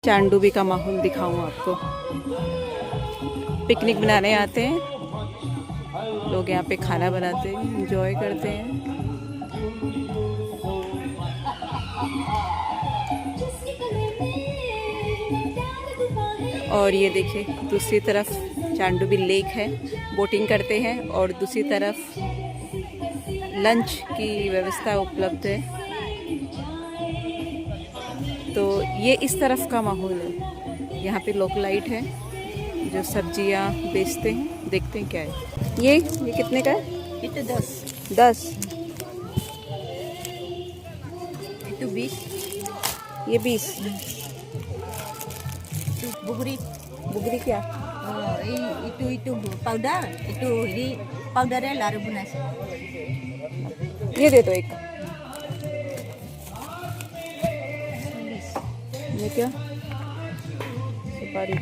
चांदूबी का माहौल दिखाऊं आपको। पिकनिक बनाने आते हैं लोग, यहाँ पे खाना बनाते हैं, एंजॉय करते हैं। और ये देखिए दूसरी तरफ चांदूबी लेक है, बोटिंग करते हैं, और दूसरी तरफ लंच की व्यवस्था उपलब्ध है। तो ये इस तरफ का माहौल है। यहाँ पे लोकलाइट है जो सब्जियाँ बेचते हैं। देखते हैं क्या है। ये कितने का है? ये तो 10 10। ये तो 20 ये 20। बुगरी बुगरी क्या? itu powder itu ini powdernya laru bunas ये दे दो एक। ये क्या? सुपारी।